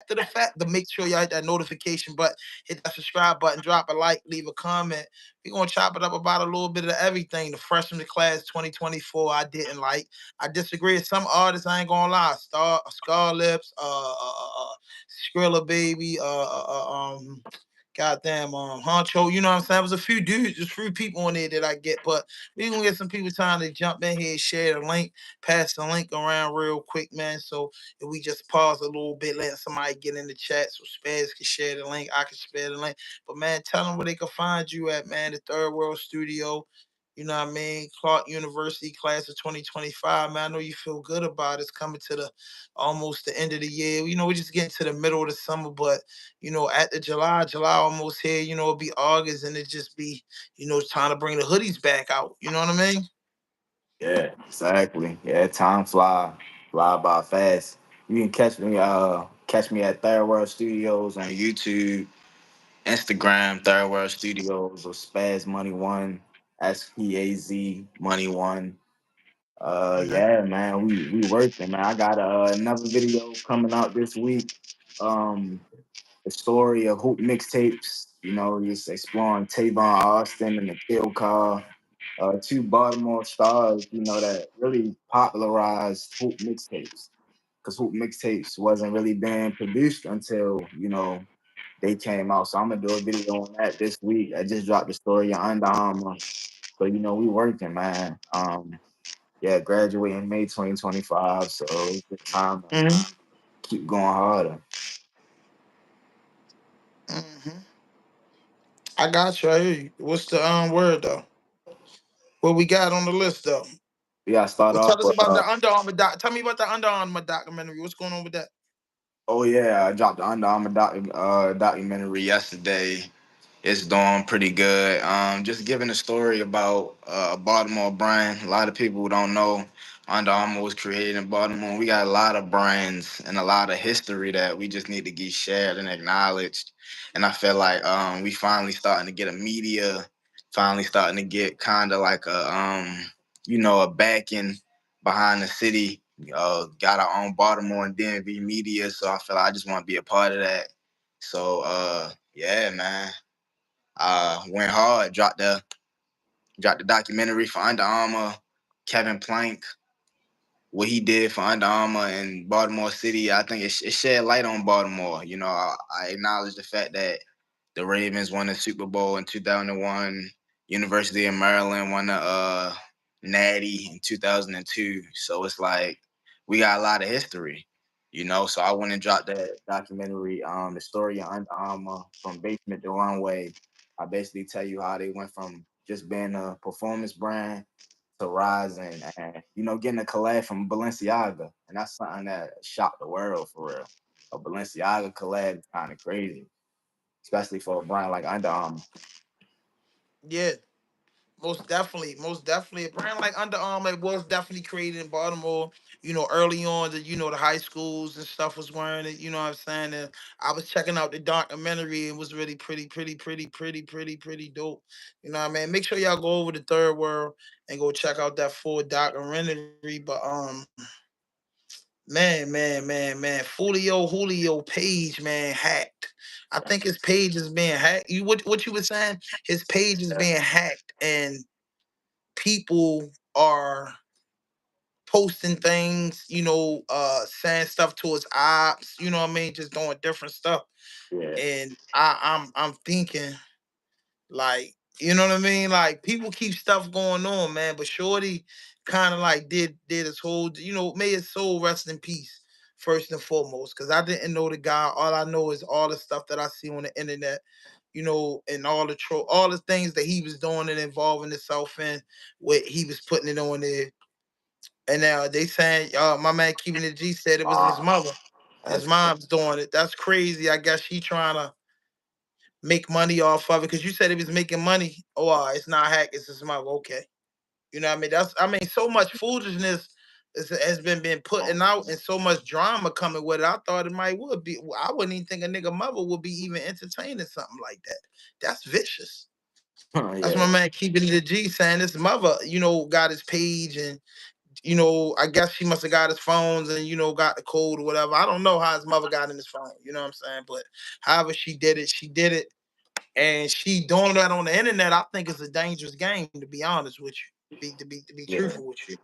after the fact, to make sure y'all hit that notification button, hit that subscribe button, drop a like, leave a comment. We're gonna chop it up about a little bit of everything. The freshman class 2024, I didn't like. I disagree with some artists. I ain't gonna lie. Scar Lips, Skrilla Baby, goddamn Honcho, you know what I'm saying? There was a few dudes, there's a few people on there that I get, but we gonna get some people trying to jump in here, share the link, pass the link around real quick, man. So if we just pause a little bit, let somebody get in the chat so Spazz can share the link, I can share the link. But man, tell them where they can find you at, man. The Third World Studio. You know what I mean? Clark University class of 2025, man. I know you feel good about it. It's coming to the almost the end of the year. You know, we're just getting to the middle of the summer, but at the July almost here, it'll be August and it just be, it's time to bring the hoodies back out. You know what I mean? Yeah, exactly. Yeah, time fly by fast. You can catch me at Third World Studios on YouTube, Instagram, Third World Studios, or Spaz Money One, SPAZ Money One. Mhm. Yeah, man, we working, man. I got another video coming out this week. Um, the story of hoop mixtapes. Just exploring Tavon Austin and the Kill Car, two Baltimore stars. That really popularized hoop mixtapes because hoop mixtapes wasn't really being produced until they came out. So I'm gonna do a video on that this week. I just dropped the story on Under Armour. So we working, man. Yeah, graduating May 2025. So it's the time to Mhm. keep going harder. Mhm. I got you. I hear you. What's the word though? What we got on the list though? We gotta start Well, off tell us with about the Under Armour Tell me about the Under Armour documentary. What's going on with that? oh yeah, I dropped the Under Armour documentary yesterday. It's doing pretty good. Just giving a story about a Baltimore brand. A lot of people don't know Under Armour was created in Baltimore. We got a lot of brands and a lot of history that we just need to get shared and acknowledged. And I feel like we finally starting to get a media, finally starting to get kind of like a backing behind the city. Got our own Baltimore and DMV media, so I feel like I just want to be a part of that. So yeah, man. Went hard, dropped the documentary for Under Armour, Kevin Plank, what he did for Under Armour in Baltimore City. I think it shed light on Baltimore. I acknowledge the fact that the Ravens won the Super Bowl in 2001. University of Maryland won the Natty in 2002. So it's like we got a lot of history. So I went and dropped that documentary, the story of Under Armour from basement to runway. I basically tell you how they went from just being a performance brand to rising and getting a collab from Balenciaga, and that's something that shocked the world for real. A Balenciaga collab is kind of crazy, especially for a brand like Under Armour. Yeah, most definitely. A brand like Under Armour was definitely created in Baltimore. Early on, the high schools and stuff was wearing it. You know what I'm saying? And I was checking out the documentary and it was really pretty dope. You know what I mean? Make sure y'all go over to Third World and go check out that full documentary. But man, Fulio Julio page, man, hacked. I think his page is being hacked. What you were saying? His page is being hacked and people are posting things, saying stuff to his ops, you know what I mean, just doing different stuff. Yeah, And I'm thinking, like, you know what I mean? Like, people keep stuff going on, man. But Shorty kind of like did his whole, may his soul rest in peace, first and foremost. Cause I didn't know the guy. All I know is all the stuff that I see on the internet, and all the things that he was doing and involving himself in, what he was putting it on there. And now they saying, my man keeping it G said it was his wow, mother. His that's mom's doing it. That's crazy. I guess she trying to make money off of it. Cause you said he was making money. Oh, it's not hack, it's his mother. Okay. You know what I mean? So much foolishness has been putting out and so much drama coming with it. I thought it might would be. I wouldn't even think a nigga mother would be even entertaining something like that. That's vicious. That's my yeah, man keeping it a G saying his mother, got his page and I guess she must have got his phones and got the code or whatever. I don't know how his mother got in his phone. You know what I'm saying? But however she did it, she did it, and she doing that on the internet. I think it's a dangerous game, to be honest with you. To be Yeah, truthful with you.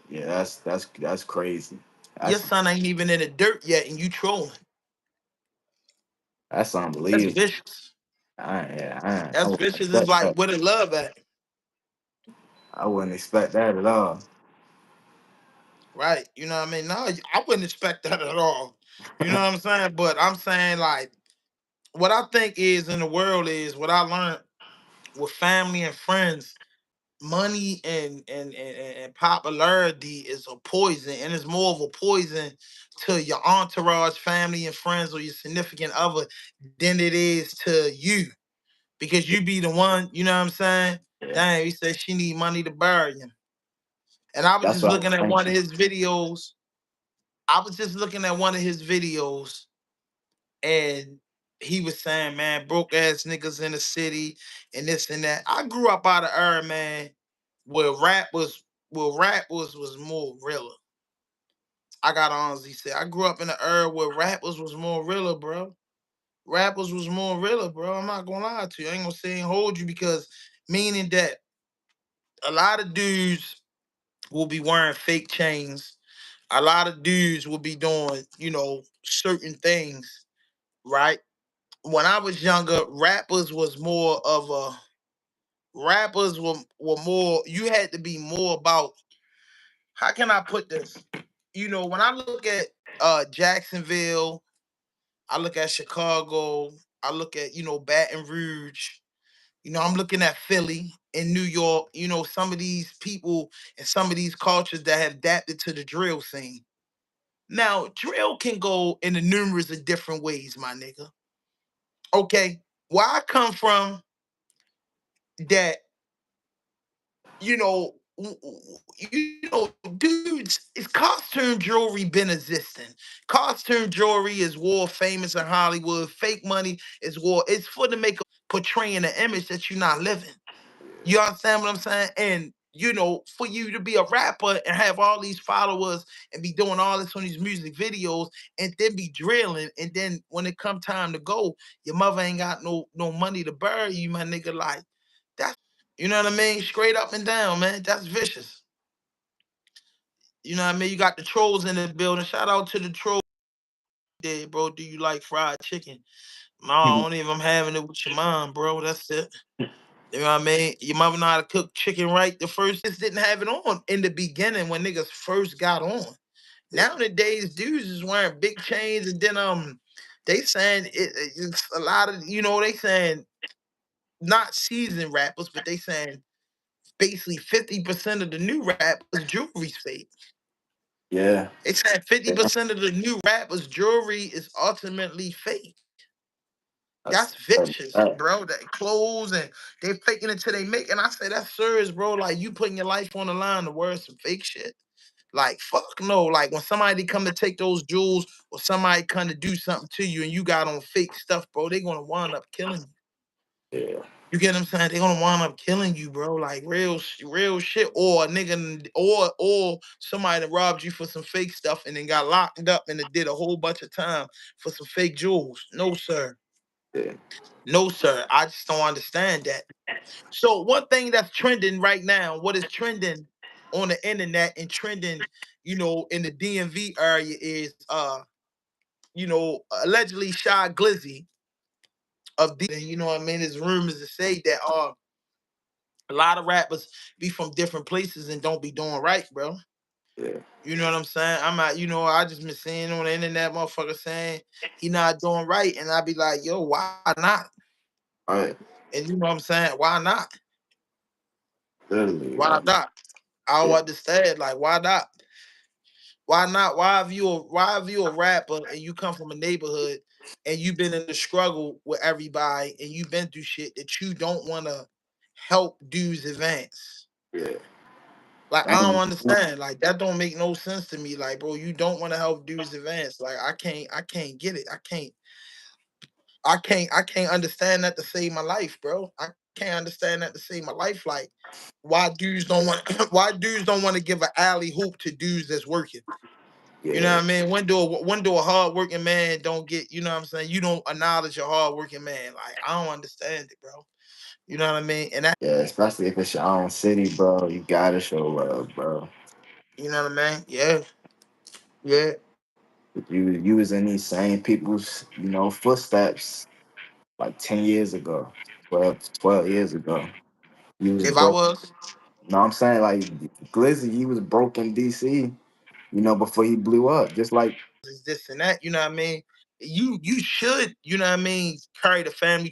yeah, that's crazy. Your That's son ain't even in the dirt yet, and you trolling. that's That's unbelievable. vicious. I That's wouldn't vicious. It's expect like that. where the love at, I wouldn't expect that at all. right? You know what I mean? No, I wouldn't expect that at all. You know what I'm saying? But I'm saying like what I think is in the world is what I learned with family and friends. Money and popularity is a poison, and it's more of a poison to your entourage, family, and friends, or your significant other than it is to you, because you be the one. You know what I'm saying? Yeah, Dang, he said she need money to bury him, and I was that's just what I was looking at one of thinking. his videos. I was just looking at one of his videos, and he was saying, man, broke ass niggas in the city and this and that. I grew up out of era, man, where rap was more realer. I got honestly say I grew up in the era where rappers was more realer, bro. Rappers was more realer, bro. I'm not gonna lie to you. I ain't gonna say and hold you, because meaning that a lot of dudes will be wearing fake chains. A lot of dudes will be doing, certain things, right? When I was younger, rappers were more, you had to be more about, how can I put this? When I look at Jacksonville, I look at Chicago, I look at, Baton Rouge, I'm looking at Philly and New York, some of these people and some of these cultures that have adapted to the drill scene. Now, drill can go in the numerous of different ways, my nigga. Okay. Where I come from, that dudes, is costume jewelry been existing. Costume jewelry is war famous in Hollywood. Fake money is war. It's for to make a portraying an image that you're not living. You understand what I'm saying? And for you to be a rapper and have all these followers and be doing all this on these music videos and then be drilling, and then when it come time to go, your mother ain't got no money to bury you, my nigga. Like, that's vicious. You know what I mean? Straight up and down, man. That's vicious. You know what I mean? You got the trolls in the building. Shout out to the trolls there, bro. Do you like fried chicken? No, only if I'm having it with your mom, bro. That's it. You know what I mean? Your mother know how to cook chicken right. The first just didn't have it on in the beginning when niggas first got on. Yeah, Nowadays, dudes is wearing big chains, and then they saying it's a lot of, they saying not seasoned rappers, but they saying basically 50% of the new rappers jewelry's fake. yeah, They said yeah. 50% of the new rappers jewelry is ultimately fake. That's That's vicious, that. bro. That clothes, and they faking it till they make. And I say that's serious, bro. Like, you putting your life on the line to wear some fake shit. Like, fuck no. Like, when somebody come to take those jewels, or somebody come to do something to you and you got on fake stuff, bro, they gonna wind up killing you. Yeah, You get what I'm saying? They gonna wind up killing you, bro. Like, real shit. Or a nigga, or somebody that robbed you for some fake stuff and then got locked up and it did a whole bunch of time for some fake jewels. No, sir. yeah, No, sir. I just don't understand that. So one thing that's trending right now, what is trending on the internet and trending, in the DMV area is allegedly Shy Glizzy of D, you know what I mean? There's rumors to say that a lot of rappers be from different places and don't be doing right, bro. yeah. You know what I'm saying? I'm not, I just been seeing on the internet motherfucker saying he not doing right. And I be like, yo, why not? All right, And you know what I'm saying? Why not? literally, Why man. not? I don't Yeah, understand. Like, why not? Why not? Why have you a rapper and you come from a neighborhood and you've been in the struggle with everybody and you've been through shit that you don't want to help dudes advance? yeah. Like, That I don't don't make sense. understand. Like, that don't make no sense to me. Like, bro, you don't want to help dudes advance. Like, I can't get it. I can't understand that to save my life, bro. I can't understand that to save my life. Like, why dudes don't want why dudes don't want to give an alley hoop to dudes that's working. You know Yeah, what I mean? When do a hard working man don't get, you know what I'm saying? You don't acknowledge a hard working man. Like, I don't understand it, bro. You know what I mean? And that, yeah. Especially if it's your own city, bro. You gotta show love, bro. you know what I mean? Yeah, yeah. You was in these same people's, footsteps like 10 years ago, 12 years ago. You was If I broke. was No, I'm saying like Glizzy, he was broke in DC, before he blew up. Just like is this and that, you know what I mean? You should, you know what I mean, carry the family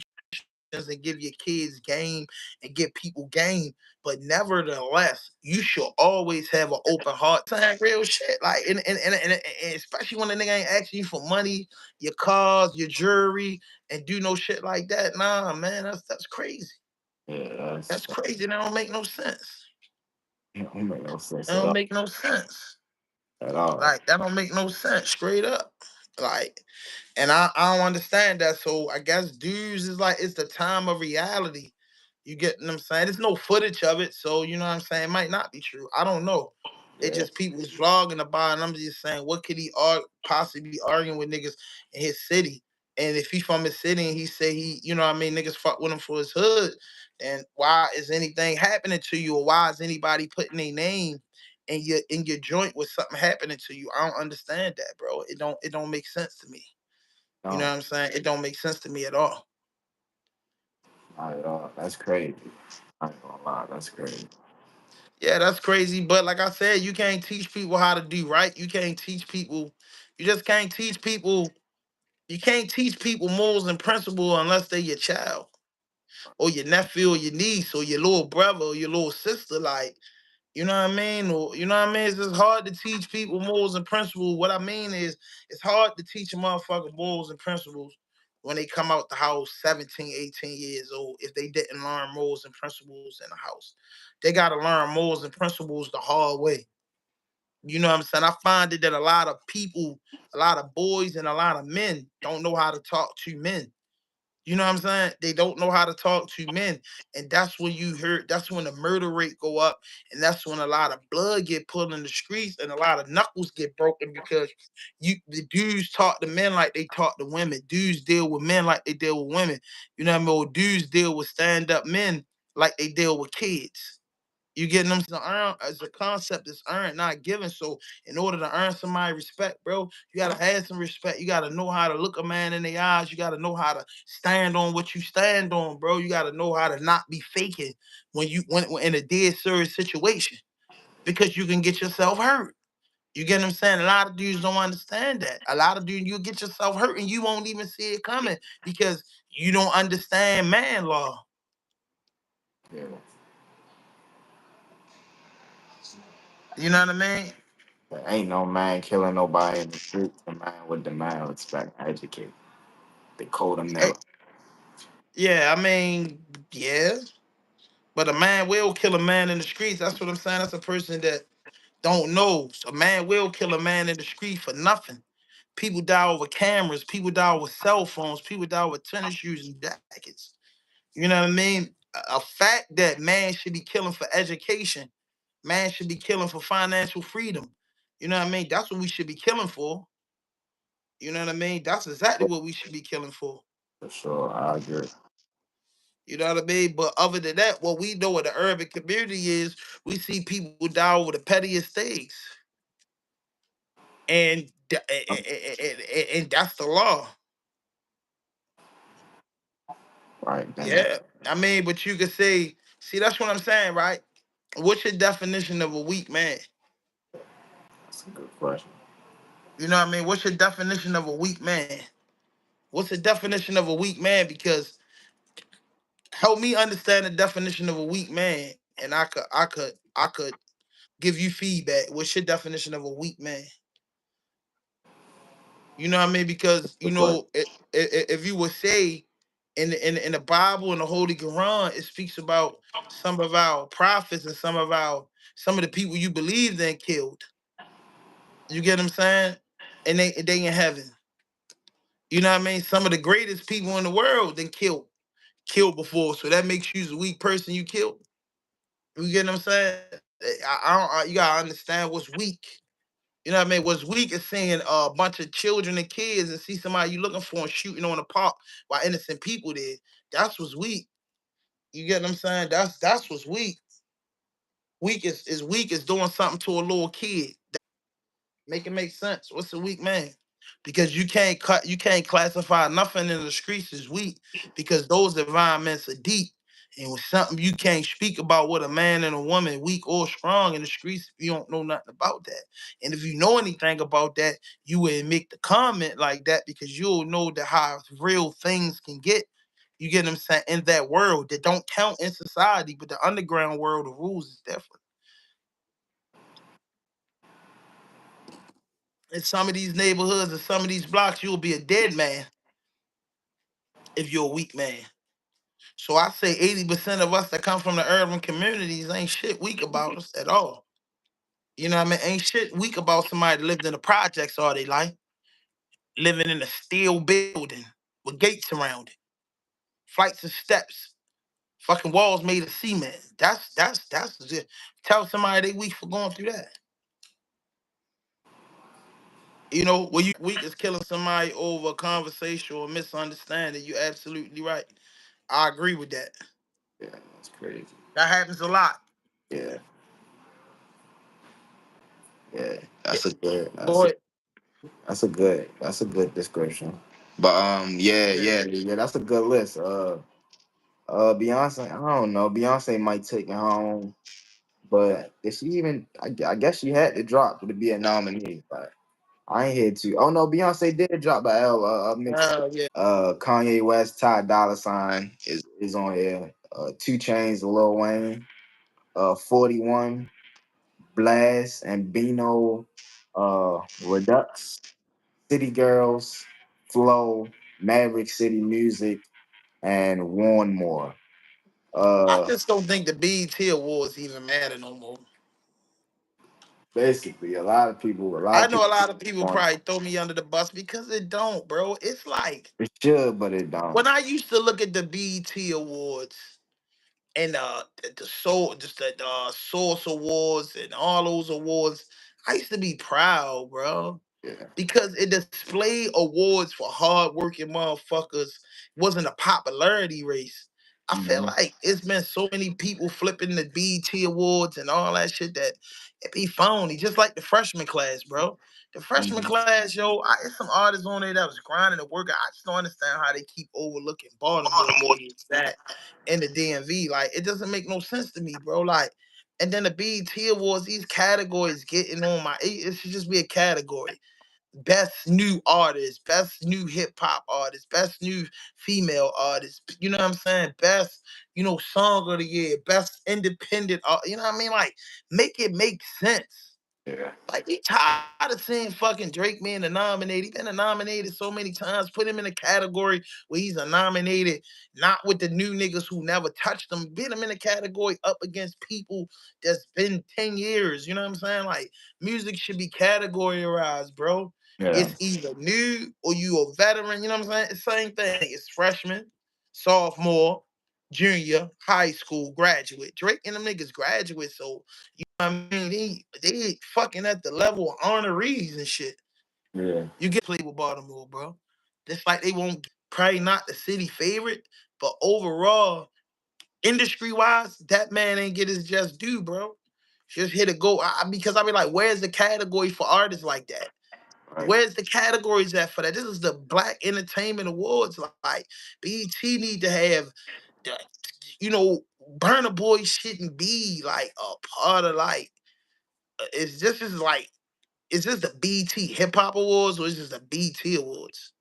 and give your kids game and give people game. But nevertheless, you should always have an open heart to have real shit. Like, and especially when the nigga ain't asking you for money, your cars, your jewelry, and do no shit like that. Nah, man, that's crazy. yeah, That's crazy. That don't make no sense. that don't make no sense That don't make no sense. at all. Like, that don't make no sense. Straight up. Like, and I don't understand that. So I guess dudes is like, it's the time of reality. You get what I'm saying? There's no footage of it, so you know what I'm saying. It might not be true. I don't know. It Yeah, just people was vlogging about it. And I'm just saying, what could he possibly be arguing with niggas in his city? And if he from his city and he say he, you know what I mean, niggas fuck with him for his hood, then why is anything happening to you, or why is anybody putting their name in your joint with something happening to you? I don't understand that, bro. It don't make sense to me. You know no, what I'm saying? It don't make sense to me at all. not at all. That's crazy. I ain't gonna lie, that's crazy. Yeah, that's crazy. But like I said, you can't teach people how to do right. You can't teach people. You just can't teach people. You can't teach people morals and principle unless they're your child or your nephew or your niece or your little brother or your little sister. Like, you know what I mean? Or, you know what I mean? It's just hard to teach people morals and principles. What I mean is, it's hard to teach a motherfucker morals and principles when they come out the house 17, 18 years old if they didn't learn morals and principles in the house. They got to learn morals and principles the hard way. You know what I'm saying? I find it that a lot of people, a lot of boys and a lot of men don't know how to talk to men. You know what I'm saying? They don't know how to talk to men. And that's when that's when the murder rate go up. And that's when a lot of blood get pulled in the streets and a lot of knuckles get broken because the dudes talk to men like they talk to women. Dudes deal with men like they deal with women. You know what I mean? Or dudes deal with stand-up men like they deal with kids. You getting them to earn as a concept is earned, not given. So in order to earn somebody respect, bro, you gotta have some respect. You gotta know how to look a man in the eyes. You gotta know how to stand on what you stand on, bro. You gotta know how to not be faking when in a dead serious situation because you can get yourself hurt. You get what I'm saying? A lot of dudes don't understand that. A lot of dudes, you get yourself hurt and you won't even see it coming because you don't understand man law. Yeah, You know what I mean? there ain't no man killing nobody in the streets. The man with the man respect, educate. The code of Eh, never. yeah, I mean, yeah. But a man will kill a man in the streets. That's what I'm saying. That's a person that don't know. So a man will kill a man in the street for nothing. People die over cameras. People die over cell phones. People die over tennis shoes and jackets. You know what I mean? A fact that man should be killing for education. Man should be killing for financial freedom. You know what I mean? That's what we should be killing for. You know what I mean? That's exactly what we should be killing for. For sure, I agree. You know what I mean? But other than that, what we know in the urban community is we see people die over the pettiest things, and and that's the law. Right, damn. Yeah, I mean, but you could say, see, that's what I'm saying, right? What's your definition of a weak man? That's a good question. You know what I mean? What's your definition of a weak man? What's the definition of a weak man? Because help me understand the definition of a weak man, and I could give you feedback. What's your definition of a weak man? You know what I mean? Because Good question. if you would say in the Bible and the Holy Quran, it speaks about some of our prophets and some of the people you believed in killed. You get what I'm saying? And they in heaven. You know what I mean? Some of the greatest people in the world then killed. killed before, so that makes you a weak person. You killed. You get what I'm saying? You gotta understand what's weak. You know what I mean? What's weak is seeing a bunch of children and kids and see somebody you looking for and shooting on the park while innocent people did. That's what's weak. You get what I'm saying? That's what's weak. Weak is doing something to a little kid. Make it make sense. What's a weak man? Because you can't classify nothing in the streets as weak because those environments are deep. And with something you can't speak about with a man and a woman, weak or strong in the streets, if you don't know nothing about that. And if you know anything about that, you would make the comment like that because you'll know that how real things can get. You get what I'm saying? In that world that don't count in society, but the underground world, the rules is different. In some of these neighborhoods and some of these blocks, you'll be a dead man if you're a weak man. So I say 80% of us that come from the urban communities ain't shit weak about us at all. You know what I mean? Ain't shit weak about somebody that lived in the projects all their life, living in a steel building with gates around it, flights of steps, fucking walls made of cement. That's just tell somebody they weak for going through that. You know, when you weak is killing somebody over a conversation or misunderstanding, you're absolutely right. I agree with that. Yeah, that's crazy. That happens a lot. Yeah, yeah. Yeah, That's a boy. that's a good description. But yeah, Yeah. yeah, yeah. That's a good list. Beyonce. I don't know. Beyonce might take it home, but did she even? I guess she had to drop to be a nominee. But I ain't here to. Oh no, Beyonce did drop the L mix. Yeah. Kanye West, Ty Dolla Sign is on here. Two Chains, Lil Wayne, 41, Blast, and Bino, Redux, City Girls, Flow, Maverick City Music, and Warn More. I Uh, just don't think the BET Awards even matter no more. Basically, a lot I of know people a lot of people want probably throw me under the bus because it don't, bro. It's like it should, but it don't. when I used to look at the BET Awards and the soul just the Source Awards and all those awards, I used to be proud, bro. Yeah. Because it displayed awards for hardworking motherfuckers. It wasn't a popularity race. I feel Mhm. like it's been so many people flipping the BET awards and all that shit that it be phony. Just like the freshman class, bro. The freshman Mhm. class, yo, it's some artists on there that was grinding and working. I just don't understand how they keep overlooking Baltimore to be exact in the DMV. Like, it doesn't make no sense to me, bro. Like, and then the BET awards, these categories getting on my. It should just be a category best new artist, best new hip hop artist, best new female artist. You know what I'm saying? Best, song of the year, best independent art. You know what I mean? Like, make it make sense. Yeah. Like, we tired of seeing fucking Drake being a nominated. He been a nominated so many times. Put him in a category where he's a nominated, not with the new niggas who never touched him. Put him in a category up against people that's been 10 years. You know what I'm saying? Like, music should be categorized, bro. Yeah. It's either new or you a veteran. You know what I'm saying? It's the same thing. It's freshman, sophomore, junior, high school, graduate. Drake and them niggas graduate, so I mean, they fucking at the level of honorees and shit. Yeah. You get play with Baltimore, bro. Just like they won't probably not the city favorite, but overall, industry wise, that man ain't get his just due, bro. Just hit a go. Because I be like, where's the category for artists like that? Right. Where's the categories at for that? This is the Black Entertainment Awards. Like BET need to have the, Burna Boy shouldn't be like a part of like it's just is like is this the BT Hip Hop Awards or is this the BT Awards?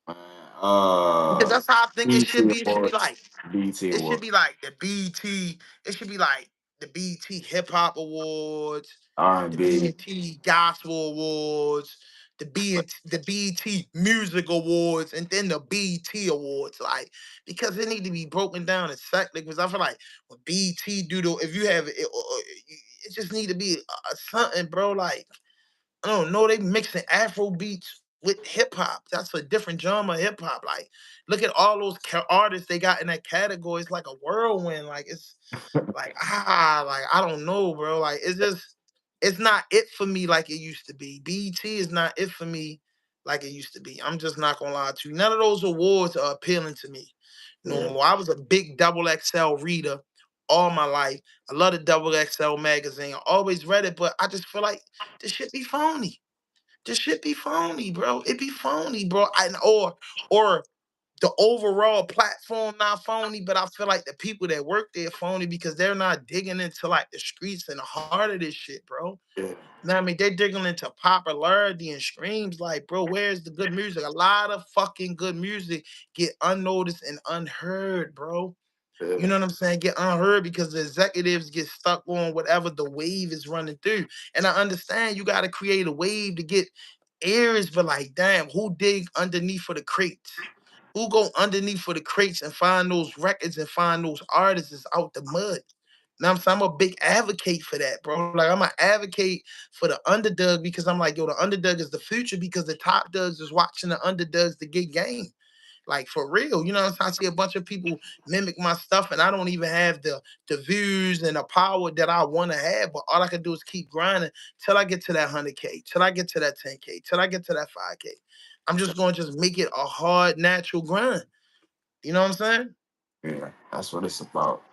Uh, Because that's how I think it should BT be. It should be Awards. like BT it should Awards. be like the BT. It should be like the BT Hip Hop Awards, the R&B. BT Gospel Awards, the BT Music Awards, and then the BT Awards. Like because it need to be broken down in sections. Because I feel like when BT do the if you have it, it just need to be something, bro. Like I don't know, they mixing Afro beats with hip hop. That's a different genre of hip hop. Like, look at all those artists they got in that category. It's like a whirlwind. Like it's like I don't know, bro. Like it's not it for me like it used to be. BET is not it for me like it used to be. I'm just not gonna lie to you. None of those awards are appealing to me. Yeah, No, I was a big double XL reader all my life. I love the double XL magazine. I always read it, but I just feel like this shit be phony. This shit be phony, bro. It be phony, bro. Or the overall platform not phony, but I feel like the people that work there phony because they're not digging into like the streets and the heart of this shit, bro. yeah, You know what I mean? They're digging into popularity and streams. Like, bro, where's the good music? A lot of fucking good music get unnoticed and unheard, bro. You yeah, know what I'm saying? Get unheard because the executives get stuck on whatever the wave is running through. And I understand you got to create a wave to get ears, but like, damn, who dig underneath for the crates? Who go underneath for the crates and find those records and find those artists out the mud? Now I'm saying I'm a big advocate for that, bro. Like I'm an advocate for the underdog because I'm like, yo, the underdog is the future because the top dogs is watching the underdogs to get game. Like for real, you know what I'm saying? I see a bunch of people mimic my stuff, and I don't even have the views and the power that I want to have. But all I can do is keep grinding till I get to that 100K, till I get to that 10K, till I get to that 5K. I'm just going to just make it a hard, natural grind. You know what I'm saying? yeah. That's what it's about.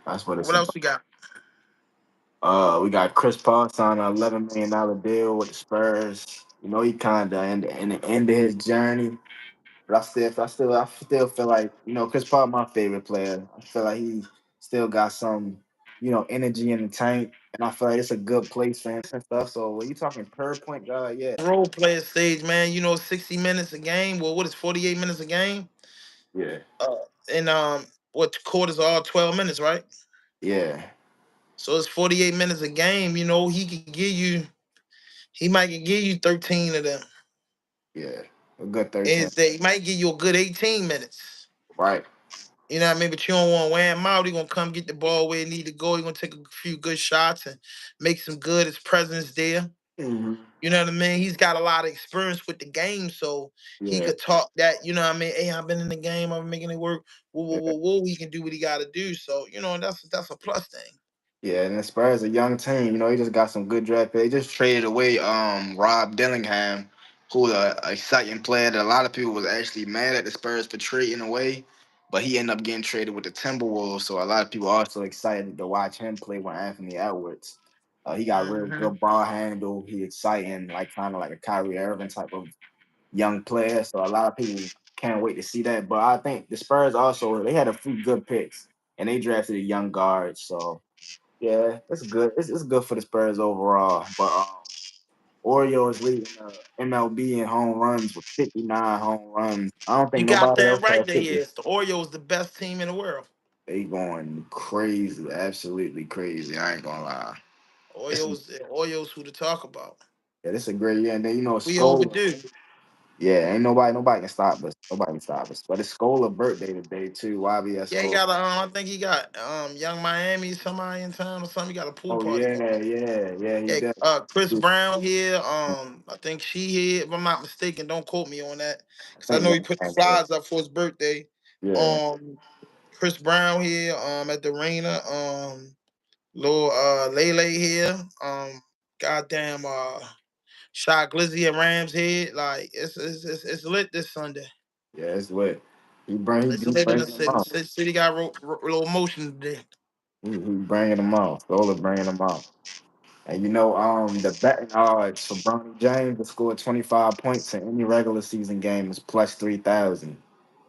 That's what it's What else about. we got? We got Chris Paul signed an $11 million deal with the Spurs. You know, he kind of in the end of his journey. But I still feel like Chris Paul my favorite player. I feel like he still got some energy in the tank, and I feel like it's a good place for him and stuff. So when you talking per point guard, yeah, Role player stage, man. 60 minutes a game. Well, what is 48 minutes a game? yeah, Uh, and what quarters are all 12 minutes, right? yeah, So it's 48 minutes a game. He might can give you 13 of them. yeah, a good And 13, he might give you a good 18 minutes. right? You know what I mean? But you don't want to wear him out. He gonna come get the ball where he need to go. He gonna take a few good shots and make some good. His presence there. Hmm. You know what I mean? He's got a lot of experience with the game, so he Yeah, could talk that. You know what I mean? Hey, I've been in the game. I've been making it work. Whoa, whoa, yeah. whoa, whoa. He can do what he got to do. So that's a plus thing. Yeah, and the Spurs a young team. He just got some good draft picks. They just traded away Rob Dillingham, who's a exciting player that a lot of people was actually mad at the Spurs for trading away, but he ended up getting traded with the Timberwolves. So a lot of people are also excited to watch him play with Anthony Edwards. He got real Hmm. good ball handle. He exciting, like kind of like a Kyrie Irving type of young player. So a lot of people can't wait to see that. But I think the Spurs also they had a few good picks and they drafted a young guard. So yeah, it's good. It's good for the Spurs overall. But Oreo is leading the MLB in home runs with 59 home runs. I don't You think got nobody that else right has there. 50. Yes, the Orioles the best team in the world. They going crazy, absolutely crazy. I ain't gonna lie. It's, Orioles who to talk about. yeah, this is a great year. And then We Scola. overdue. Yeah, ain't nobody can stop us. Nobody can stop us. But it's Scola birthday today too. YBS Yeah, he Scola. got I think he got Young Miami, somebody in town or something. He got a pool Oh party yeah, going on. yeah, yeah. He Yeah, does. Chris I Brown here. I think she here. If I'm not mistaken, don't quote me on that, because I think know he young put the man. flies up for his birthday. Yeah, Um, Chris Brown here. At the arena. Lil Lele here. Goddamn. Shy Glizzy and Rams head. Like it's lit this Sunday. yeah. It's lit. It's He lit in the bringing them city. out. City got little motion today. He bringing them out. Scola bringing them out. And the betting odds for Bronny James to score 25 points in any regular season game is plus 3,000.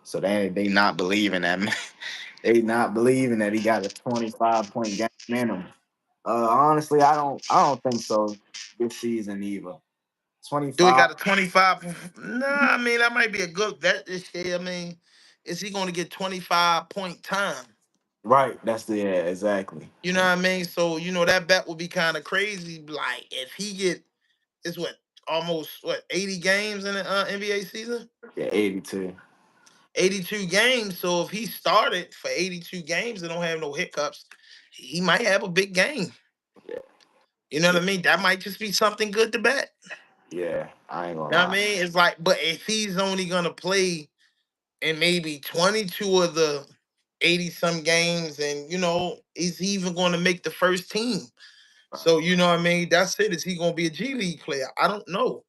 So they not believing that man. They not believing that he got a 25-point game in him. Honestly, I don't think so this season either. Do he 25, got a 25? Nah, I mean that might be a good bet this year. I mean, is he going to get 25-point time? right? That's the yeah, exactly. You know what I mean? So that bet would be kind of crazy. Like if he get it's what almost 80 games in the NBA season, Yeah, 82. 82 games. So if he started for 82 games and don't have no hiccups, he might have a big game. Yeah, You know yeah, what I mean? That might just be something good to bet. Yeah, I ain't gonna You know what I lie. mean? It's like, but if he's only gonna play in maybe 22 of the 80 some games, and is he even gonna make the first team? So you know what I mean? That's it. Is he gonna be a G League player? I don't know.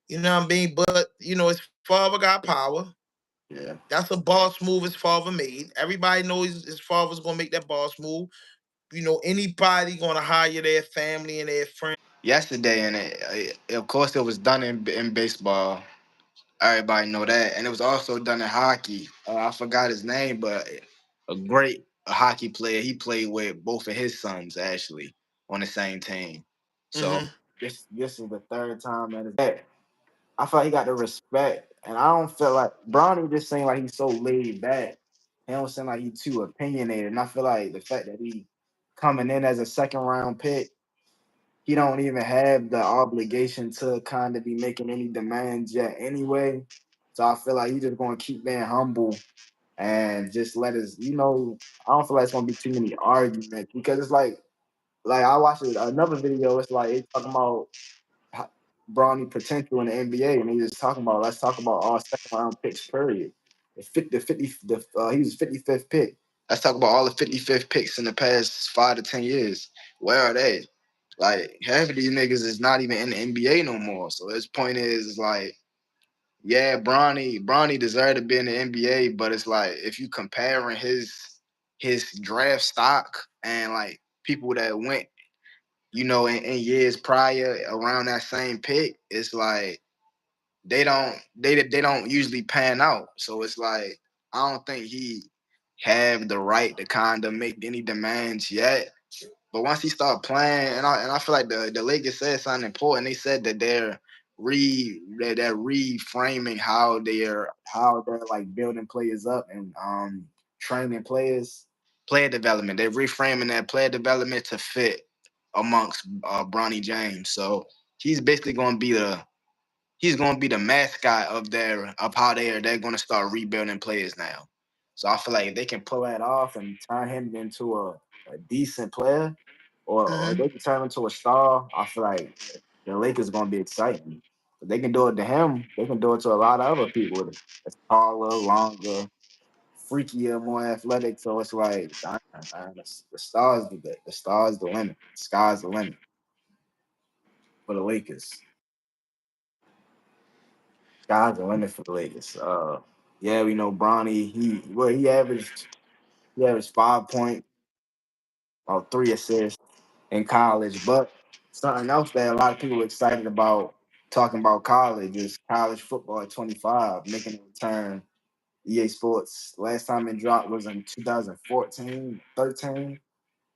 You know what I mean? But his father got power. Yeah. That's a boss move his father made. Everybody knows his father's gonna make that boss move. Anybody gonna hire their family and their friends. Yesterday, and of course it was done in baseball. Everybody know that, and it was also done in hockey. I forgot his name, but a great hockey player. He played with both of his sons actually on the same team. So Hmm. this is the third time that I feel like he got the respect, and I don't feel like Bronny just seem like he's so laid back. He don't seem like he's too opinionated, and I feel like the fact that he coming in as a second round pick, he don't even have the obligation to kind of be making any demands yet anyway. So I feel like he's just gonna keep being humble and just let us, I don't feel like it's gonna be too many arguments because it's like I watched another video. It's like it's talking about Bronny potential in the NBA, and he was talking about let's talk about all second round picks. Period. He was 55th pick. Let's talk about all the 55th picks in the past 5 to 10 years. Where are they? Like half of these niggas is not even in the NBA no more. So his point is like, yeah, Bronny deserved to be in the NBA, but it's like if you comparing his draft stock and like people that went in years prior around that same pick, it's like they don't usually pan out. So it's like I don't think he have the right to kind of make any demands yet. But once he start playing, and I feel like the Lakers said something important. They said that they're reframing how they're like building players up and training players, player development. They're reframing that player development to fit amongst Bronny James. So he's basically going to be the mascot of how they're going to start rebuilding players now. So I feel like if they can pull that off and turn him into a decent player, or Hmm. they can turn him into a star, I feel like the Lakers are going to be exciting. If they can do it to him, they can do it to a lot of other people that's taller, longer, freakier, more athletic. So it's like the stars, the stars, the limit. The sky's the limit for the Lakers. Sky's the limit for the Lakers. Yeah, we know Bronny. He averaged 5 points, about 3 assists in college. But something else that a lot of people are excited about talking about college is college football at 25, making a return. EA Sports. Last time it dropped was in 2014, 13.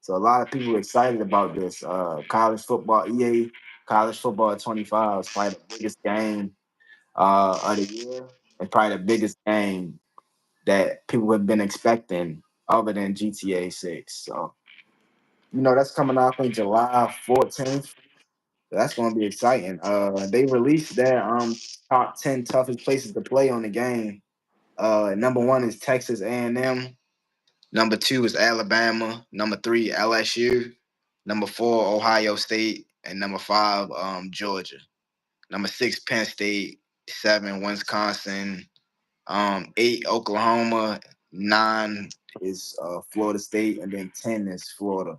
So a lot of people are excited about this. College football, EA college football at 25 is probably the biggest game of the year and probably the biggest game that people have been expecting other than GTA 6. So, that's coming out, I think, July 14th. So that's going to be exciting. They released their top 10 toughest places to play on the game. Number one is Texas A&M. Number two is Alabama. Number three, LSU. Number four, Ohio State. And number five, Georgia. Number six, Penn State. Seven, Wisconsin. Eight, Oklahoma. Nine is Florida State, and then 10 is Florida.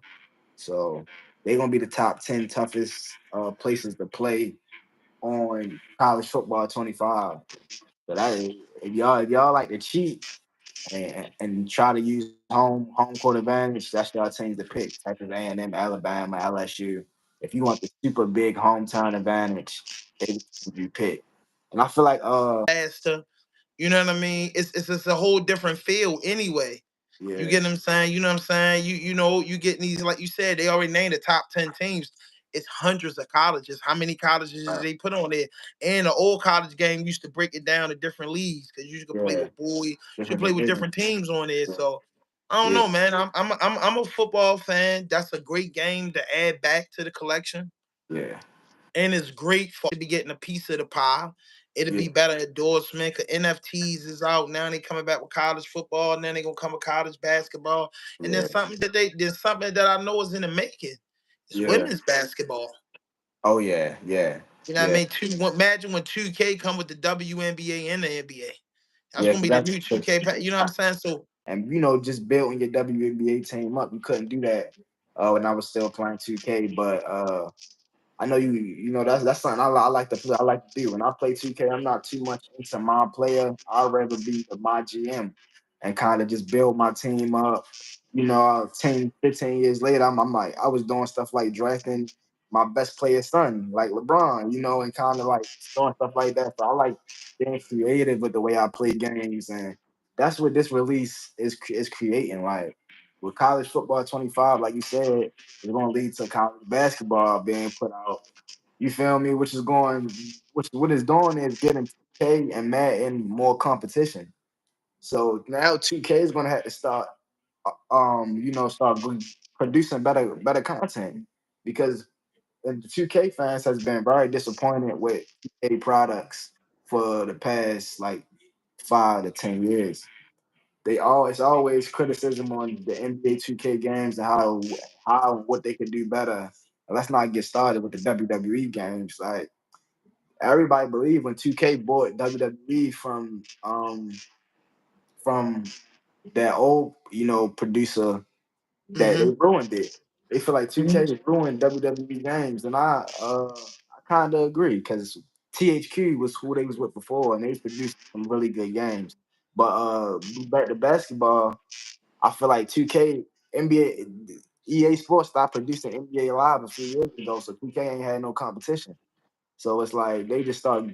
So they're gonna be the top 10 toughest places to play on college football 25. So that is, if y'all like to cheat and try to use home court advantage, that's y'all teams to pick. Texas A&M, Alabama, LSU. If you want the super big hometown advantage, they the teams you pick. And I feel like Faster. You know what I mean? It's just a whole different feel anyway. You yeah, get what I'm saying? You know what I'm saying? You getting these, like you said, they already named the top 10 teams. It's hundreds of colleges. How many colleges did uh, they put on there? And the old college game used to break it down to different leagues because you could play yeah, with boys, you could different play with divisions. different teams on there. Yeah, So I don't yeah, know, man. I'm a football fan. That's a great game to add back to the collection, yeah, and it's great for to be getting a piece of the pie. It'll yeah, be better endorsement because NFTs is out now. They coming back with college football, and then they gonna come with college basketball. And yeah, there's something that I know is in the making. It's yeah. women's basketball. Oh yeah, yeah. You know what I yeah, mean? Imagine when 2K come with the WNBA and the NBA. That's yeah. gonna 'Cause be the new 2K. You know what I'm saying? So and just building your WNBA team up. You couldn't do that when I was still playing 2K, but I know that's something I like to play. I like to do. When I play 2K, I'm not too much into my player. I'd rather be my GM and kind of just build my team up. 10, 15 years later, I'm like, I was doing stuff like drafting my best player's son, like LeBron, and kind of like doing stuff like that. So I like being creative with the way I play games, and that's what this release is creating. Like with college football 25, like you said, it's going to lead to college basketball being put out. You feel me? Which what it's doing is getting 2K and Madden more competition. So now 2K is going to have to start, producing better content because the 2K fans has been very disappointed with 2K products for the past like 5 to 10 years. It's always criticism on the NBA 2K games and how what they could do better. And let's not get started with the WWE games. Like everybody believed when 2K bought WWE from that old producer that they mhm. ruined it. They feel like 2K has ruined WWE games, and I kind of agree because THQ was who they was with before, and they produced some really good games. But back to basketball, I feel like 2K NBA EA Sports stopped producing NBA Live a few years ago, so 2K ain't had no competition. So it's like they just start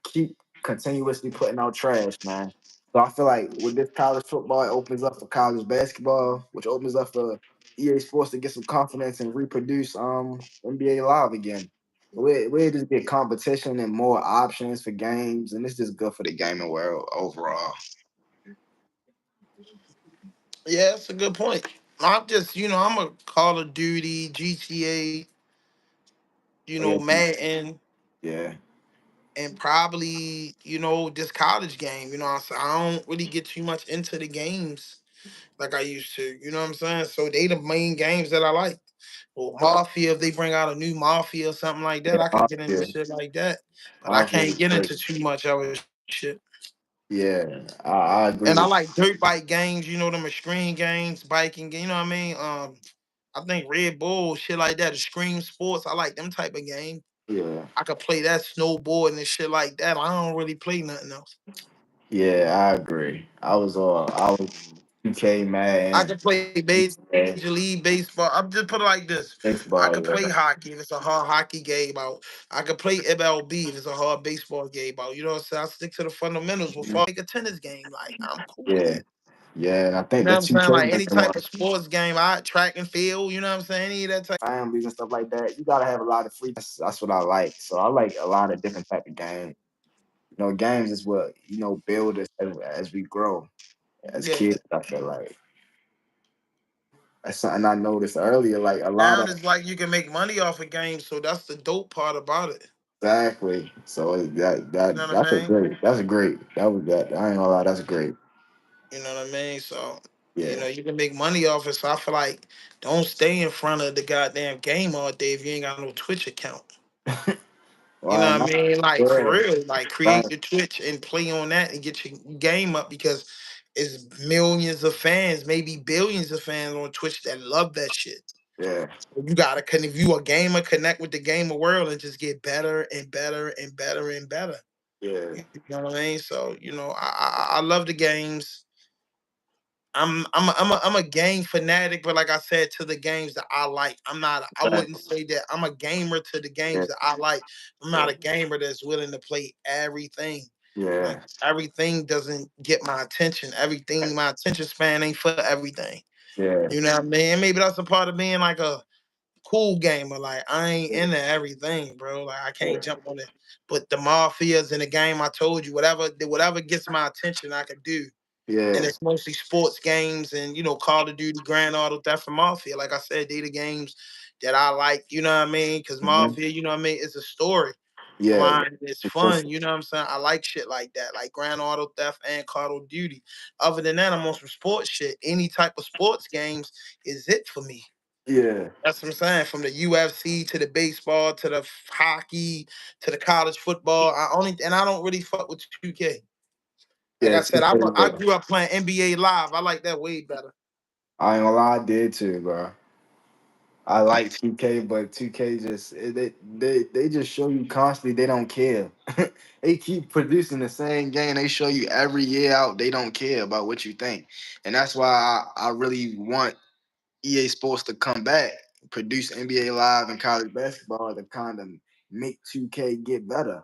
keep continuously putting out trash, man. So I feel like with this college football, it opens up for college basketball, which opens up for EA Sports to get some confidence and reproduce NBA Live again. We just get competition and more options for games, and it's just good for the gaming world overall. Yeah, that's a good point. I'm just, I'm a Call of Duty, GTA, Oh yeah, Madden, yeah, and probably, this college game. I don't really get too much into the games like I used to. You know what I'm saying? So they the main games that I like. Well, Mafia, if they bring out a new Mafia or something like that, yeah, I could get into yeah. shit like that. But I Mafia can't is get great. into too much other shit. Yeah, I And agree I with. like dirt bike games, them are screen games, biking, you know what I mean? I think Red Bull, shit like that, the Scream Sports, I like them type of game. Yeah, I could play that snowboard and shit like that. I don't really play nothing else. yeah, I agree. I was 2K I man, could play Major League yeah, Baseball. I'm just put it like this. I could play baseball. Yeah, hockey if it's a hard hockey game out. I could play MLB if it's a hard baseball game out. You know what I'm saying? I stick to the fundamentals before I make a tennis game. Like, I'm cool with yeah, that. yeah. And I You think know the what I'm saying? 2K Like game any type of sports game, I track and field, you know what I'm saying? Any of that type. families and stuff like that, you gotta have a lot of free. That's what I like. So I like a lot of different type of games. Games is what build us as we grow as Yeah. kids. I feel like that's something I noticed earlier. Like a lot Now of it's like you can make money off of games, so that's the dope part about it. exactly. So You know what I mean? that's a great that was that I ain't gonna lie, that's great. You know what I mean? So, Yeah. you can make money off it. So I feel like don't stay in front of the goddamn game all day if you ain't got no Twitch account. You Why know what I not? mean? Like for Yeah. real, like Right. create the Twitch and play on that and get your game up because it's millions of fans, maybe billions of fans on Twitch that love that shit. Yeah. You gotta if you a gamer, connect with the gamer world and just get better and better and better and better. Yeah. You know what I mean? So I love the games. I'm a game fanatic, but like I said, to the games that I like. I wouldn't Exactly. say that I'm a gamer to the Yeah. games that I like. I'm not Yeah. a gamer that's willing to play everything. Like Yeah. everything doesn't get my attention. Everything, my attention span ain't for everything. Yeah. You know what I mean? Maybe that's a part of being like a cool gamer. Like I ain't Yeah. into everything, bro. Like I can't Yeah. jump on it. But the mafias in the game, I told you, whatever gets my attention, I can do. And Yeah. it's mostly sports games and Call of Duty, Grand Auto Theft, and Mafia. Like I said, they the games that I like. You know what I mean? Because Mhm. Mafia, you know what I mean, it's a story Yeah. line. It's fun. You know what I'm saying? I like shit like that, like Grand Auto Theft and Call of Duty. Other than that, I'm on some sports shit. Any type of sports games is it for me. Yeah. That's what I'm saying. From the UFC to the baseball to the hockey to the college football. I don't really fuck with 2K. Like I Yeah, said, 2K. I grew up playing NBA Live. I like that way better. I ain't gonna lie, I did too, bro. I like 2K, but 2K just they just show you constantly they don't care. They keep producing the same game. They show you every year out. They don't care about what you think, and that's why I really want EA Sports to come back, produce NBA Live and college basketball to kind of make 2K get better.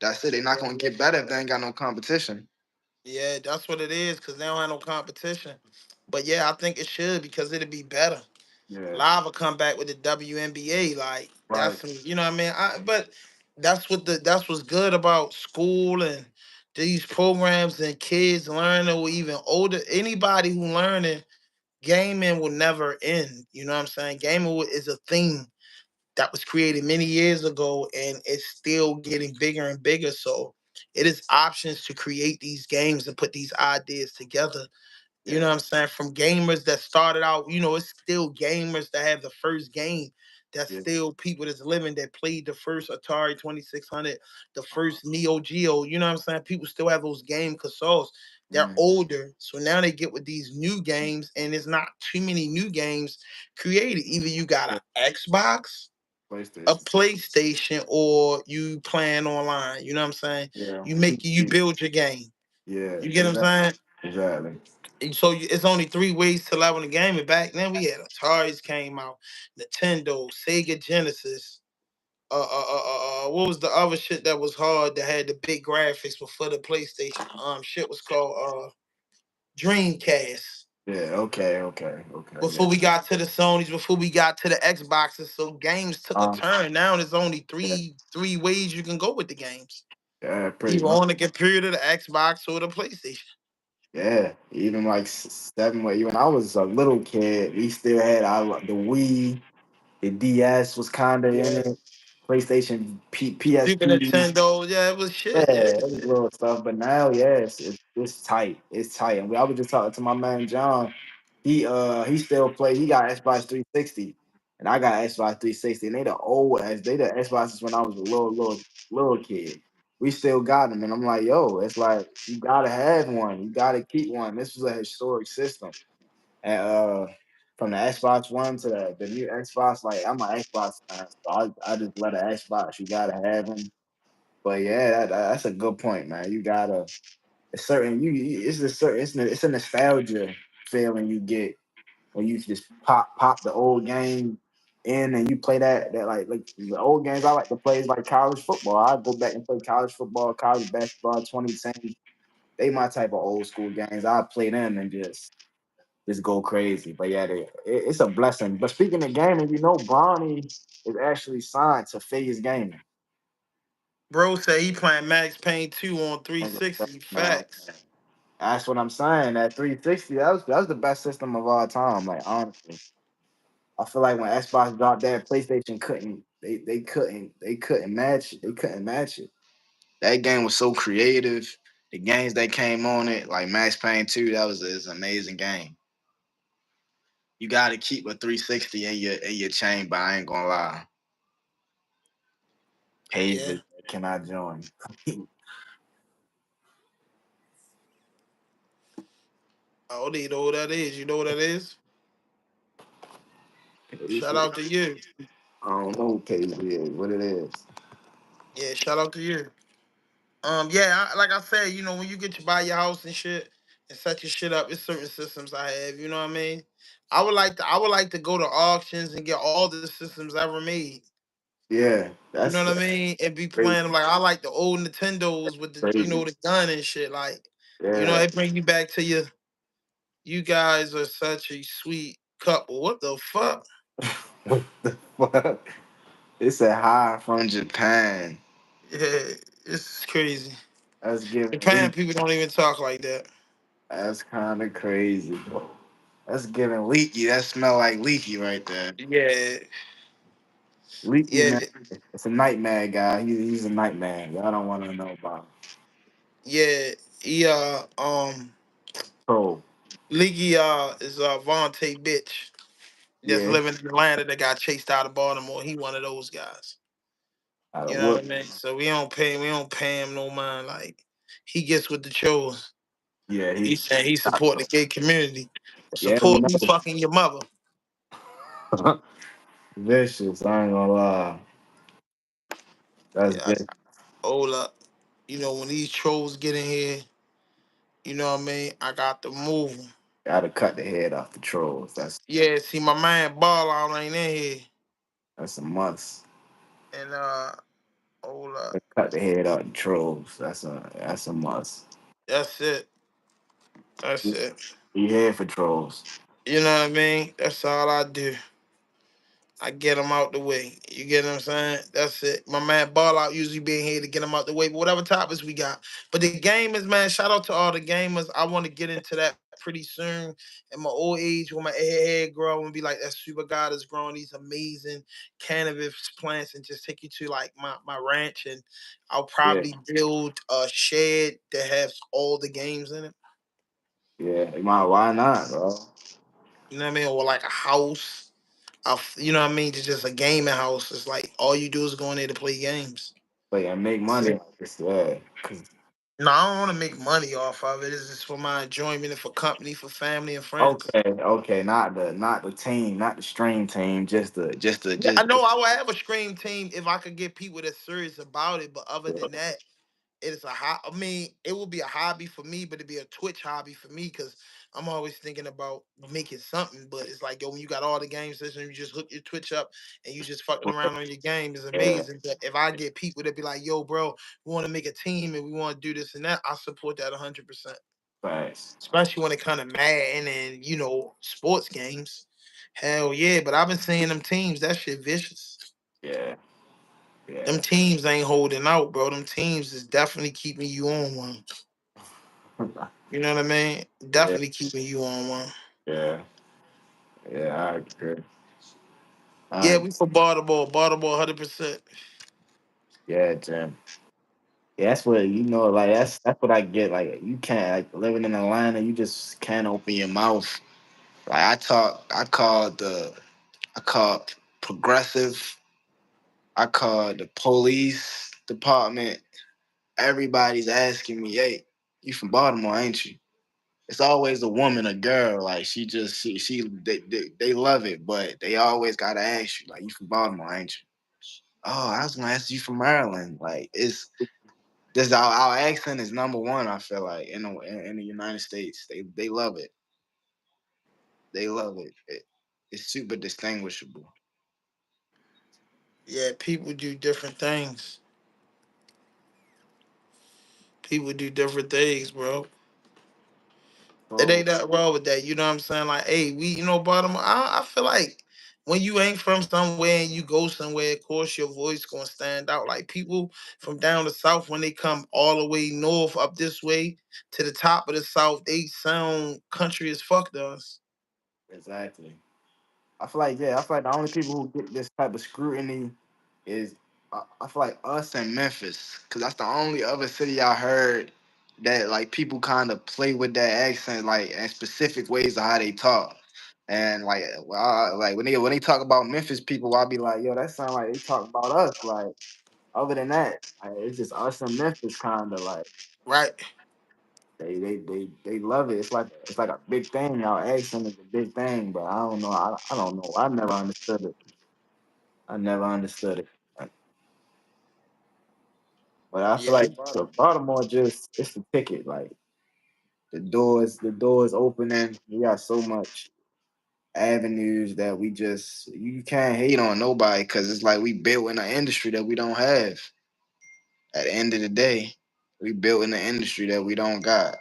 That's it. They're not gonna get better if they ain't got no competition. Yeah, that's what it is because they don't have no competition. But yeah, I think it should because it'd be better. Yeah. Live will come back with the WNBA. Like that's Right. you know what I mean. But that's what's good about school and these programs and kids learning or even older. Anybody who learning gaming will never end. You know what I'm saying? Is a thing that was created many years ago and it's still getting bigger and bigger. So it is options to create these games and put these ideas together. You know Yeah. what I'm saying? From gamers that started out, it's still gamers that have the first game. That's Yeah. still people that's living that played the first Atari 2600, the first Neo Geo. You know what I'm saying? People still have those game consoles. They're Mm. older. So now they get with these new games, and there's not too many new games created. Either you got Yeah. an Xbox, a PlayStation. PlayStation, or you playing online. You know what I'm saying? Yeah. You build your game. Yeah. You get what I'm Exactly. saying? Exactly. And so it's only three ways to level the game. And back then we had Ataris came out, Nintendo, Sega Genesis. What was the other shit that was hard that had the big graphics before the PlayStation? Shit was called Dreamcast. Yeah. Okay. Okay. Okay. Yeah. Before we got to the Sonys, before we got to the Xboxes, so games took a Um. turn. Now there's only Yeah. three ways you can go with the games. Yeah. Pretty Either much. on the computer, the Xbox, or the PlayStation. Yeah. Even like seven. When I was a little kid, we still had the Wii. The DS was kind of in Yeah. it. PlayStation, Super PSP. Nintendo, yeah, it was shit, yeah. Yeah, it was little stuff, but now, yes, it's tight. It's tight. And I was just talking to my man John. He still play. He got Xbox 360, and I got Xbox 360. And they the Xboxes when I was a little kid. We still got them, and I'm like, yo, it's like you gotta have one. You gotta keep one. This was a historic system, and from the Xbox One to the new Xbox, like I'm an Xbox fan, so I just let an Xbox. You gotta have them, but yeah, that's a good point, man. You gotta it's certain it's a certain it's a nostalgia feeling you get when you just pop the old game in and you play that like the old games I like to play is like college football. I go back and play college football, college basketball, 2010. They my type of old school games. I play them and just go crazy. But yeah, it's a blessing. But speaking of gaming, Bronny is actually signed to FaZe Gaming. Bro said he playing Max Payne 2 on 360. Man, Facts. that's what I'm saying. That 360, that was the best system of all time. Like honestly, I feel like when Xbox dropped that, PlayStation couldn't. They couldn't match it. They couldn't match it. That game was so creative. The games that came on it, like Max Payne 2, that was an amazing game. You got to keep a 360 in your chamber. I ain't gonna lie. Yeah. Pages cannot join. I don't even know what that is. You know what that is? Shout out to you. I don't know what page it is. What it is. Yeah, shout out to you. Yeah, like I said, when you get to buy your house and shit and set your shit up, it's certain systems I have. You know what I mean? I would like to go to auctions and get all the systems ever made. Yeah, You know that's what I mean? And be crazy. playing them like I like the old Nintendos with the Crazy. the gun and shit. Like, Yeah. it bring you back to your. You guys are such a sweet couple. What the fuck? What the fuck? It's a high from Japan. Yeah, it's crazy. That's giving Japan leak. people don't even talk like that. That's kind of crazy. That's giving leaky. That smell like leaky right there. Yeah, Leaky yeah, man. It's a nightmare guy. He's a nightmare. Y'all don't want to know about him. yeah. He Pro. Leaky is Vontae bitch. Just Yeah, living in Atlanta that got chased out of Baltimore. He one of those guys. out of You know what? what I mean? So we don't pay him no mind. Like he gets with the chose. Yeah, He he. said he support the gay community. Yeah, we Support know. me fucking your mother. Vicious. I ain't gonna lie. That's Yeah, vicious. hold up. You know, when these trolls get in here, you know what I mean? I got to move 'em. Gotta cut the head off the trolls. Yeah, see my man ball out ain't in here. That's a must. And hold up. Cut the head off the trolls. That's a must. That's it. That's it. You here for trolls? You know what I mean? That's all I do. I get them out the way. You get what I'm saying? That's it. My man Ball out usually being here to get them out the way. But whatever topics we got. But the gamers, man, shout out to all the gamers. I want to get into that pretty soon. In my old age, when my head grow, I want to be like that super guy that's growing these amazing cannabis plants and just take you to like my ranch. And I'll Yeah, probably build a shed that has all the games in it. yeah. Why not, bro? You know what I mean? Or like a house. You know what I mean? Just a gaming house. It's like all you do is go in there to play games. Like and make money. It's, yeah, cause No, I don't want to make money off of it. It's just for my enjoyment and for company, for family and friends. okay, not the team, not the stream team, Yeah, I know I would have a stream team if I could get people that's serious about it. But other than that, it's a I mean, it would be a hobby for me, but it'd be a Twitch hobby for me because I'm always thinking about making something. But it's like, yo, when you got all the game systems, you just hook your Twitch up and you just fucking around on your game is yeah, amazing. But if I get people that be like, yo, bro, we want to make a team and we want to do this and that, I support that 100%. facts. Especially when it kind of Madden and sports games. Hell yeah! But I've been seeing them teams. That shit vicious. Yeah, Them yeah, teams ain't holding out, bro. Them teams is definitely keeping you on one. You know what I mean? yeah, Definitely keeping you on one. yeah, yeah. I agree. Yeah, I we for Baltimore. Baltimore 100%. Yeah, Jim. Yeah, that's what like that's what I get. Like you can't like living in Atlanta, you just can't open your mouth. Like I called progressive, I called the police department. Everybody's asking me, hey, you from Baltimore, ain't you? It's always a woman, a girl. Like they love it, but they always gotta ask you, like, you from Baltimore, ain't you? Oh, I was gonna ask you from Maryland. Like this our accent is number one. I feel like in the United States, they love it. They love it. It's super distinguishable. Yeah, people do different things. People do different things, bro. It So ain't nothing wrong with that. You know what I'm saying? Like, hey, Baltimore. I feel like when you ain't from somewhere and you go somewhere, of course your voice gonna stand out. Like people from down the south, when they come all the way north up this way to the top of the south, they sound country as fuck to us. exactly. I feel like the only people who get this type of scrutiny is I feel like us and Memphis, because that's the only other city I heard that like people kind of play with that accent, like and specific ways of how they talk. And like when they talk about Memphis people, I'll be like, yo, that sound like they talk about us. Like other than that, like, it's just us and Memphis kind of like Right. they love it. It's like a big thing. Y'all accent is a big thing, but I don't know. I don't know. I never understood it. I never understood it. But I feel Yeah. like Baltimore just it's the ticket. Like the doors opening. We got so much avenues that we just you can't hate on nobody because it's like we built in an industry that we don't have. At the end of the day, we built in an industry that we don't got.